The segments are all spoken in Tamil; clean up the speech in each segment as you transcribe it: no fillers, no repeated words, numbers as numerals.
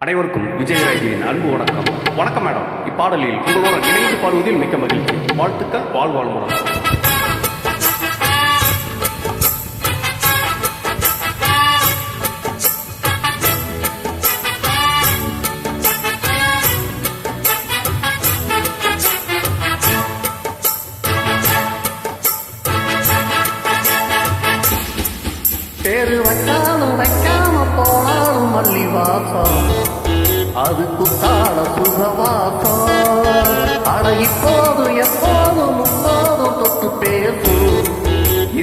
அனைவருக்கும் விஜயராஜியின் அன்பு வணக்கம். வணக்கம் மேடம். இப்பாடலில் உங்களோட இணைந்து பாடுவதில் மிக்க மகிழ்ச்சி. வாழ்த்துக்கள். வாழ்வாழ்முடன். பேரு வைக்காலும் வைக்காம போனாலும் மல்லி வாசம், அது குத்தால சுகவாசம். அட இப்போது எப்போதும் முப்போதும் தொட்டு பேசும்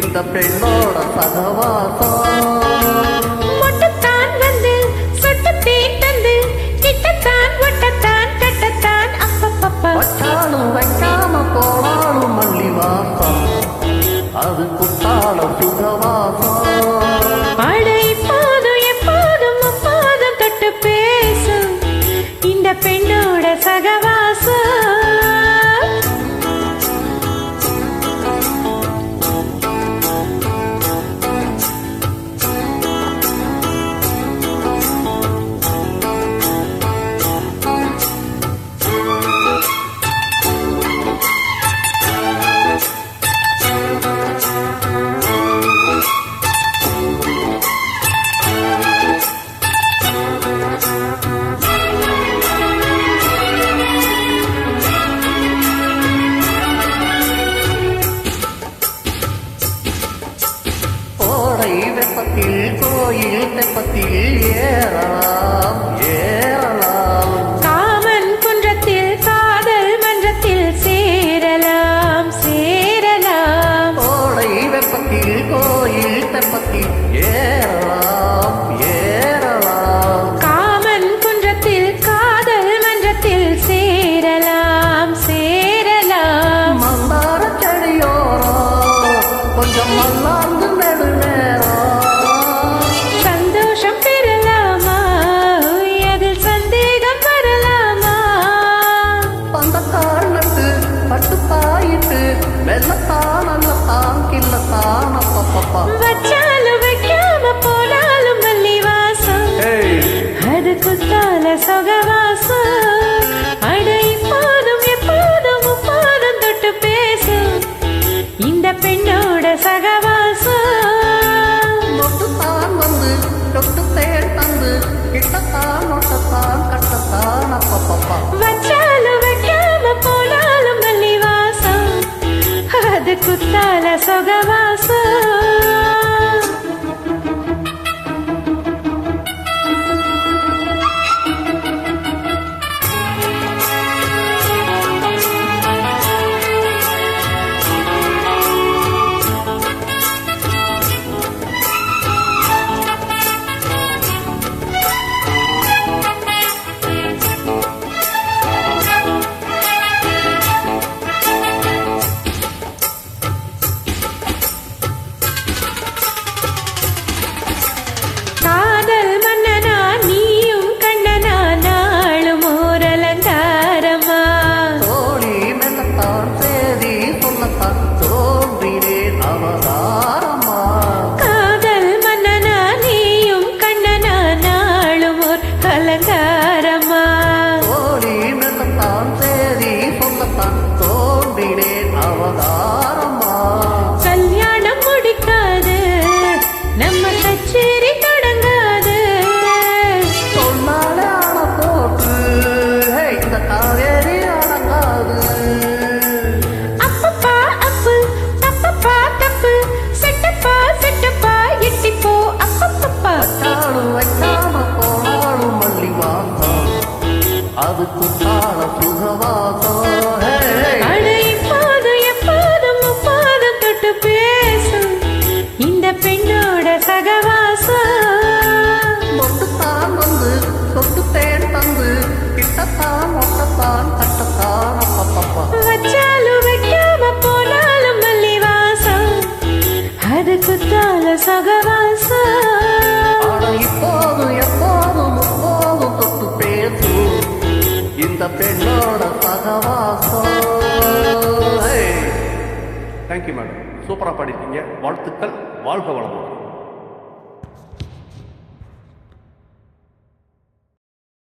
இந்த பெண்ணோட சகவாசம். வச்சாலும் வைக்காம போனாலும் மல்லி வாசம், அது குத்தால சுகவாசம். பெண்ணோட சகவாசம். வெப்பத்தில் கோயில் தெப்பத்தில் ஏறலாம் ஏறலாம், காமன் குன்றத்தில் காதல் மன்றத்தில் சேரலாம் சேரலாம். கோடை வெப்பத்தில் கோயில் தெப்பத்தில் ஏறலாம் ஏறலாம், காமன் குன்றத்தில் காதல் மன்றத்தில் சேரலாம் சேரலாம். மந்தார செடியோரம் கொஞ்சம் மல்லாந்து நெடுநேரம் சந்தோஷம் பெறலாமா, அதில் சந்தேகம் வரலாமா? பந்தக்கால் நட்டு பட்டு பாயிட்டு வெள்ளத்தான் அல்லத்தான் கில்லத்தான் அப்பப்பா. வச்சாலும் வைக்காம போனாலும் மல்லி வாசம், அது குத்தால சொகவாசம். அட இப்போதும் எப்போதும் முப்போதும் தொட்டு பேசும் இந்த பெண்ணோட சகவாசம். நொட்டுத்தான் வந்து தொட்டு தேன் தந்து கிட்டத்தான் நொட்டத்தான் கட்டத்தான் அப்பப்பா. வச்சாலும் வைக்காம போனாலும் மல்லி வாசம், அது குத்தால சொகவாசம். கல்யாணம் முடிக்காது, நம்ம கச்சேரி தொடங்காது. சொன்னால போட்டு இந்த காவேரி அடங்காது. அப்பப்பா அப்பு தப்பப்பா தப்பு, செட்டப்பா செட்டப்பா எட்டிப்போ அப்பப்பப்பா. வச்சாலும் வைக்காம போனாலும் மல்லி வாசம், அது குத்தால சுகவாசம். இந்த பெண்ணோட சகவாசம். மொட்டுத்தான் வந்து சொட்டு தேன் தந்து கிட்டத்தான் மொட்டத்தான் கட்டத்தான் அப்பப்பா. வச்சாலும் வைக்காம போனாலும் மல்லி வாசம், அது குத்தால சகவாசம். இப்போது எப்போதும் முப்போதும் தொட்டு பேசும் இந்த பெண்ணோட சகவாசம். Thank you madam. சூப்பராக பாடிட்டீங்க. வாழ்த்துக்கள். வாழ்க வளமுடன்.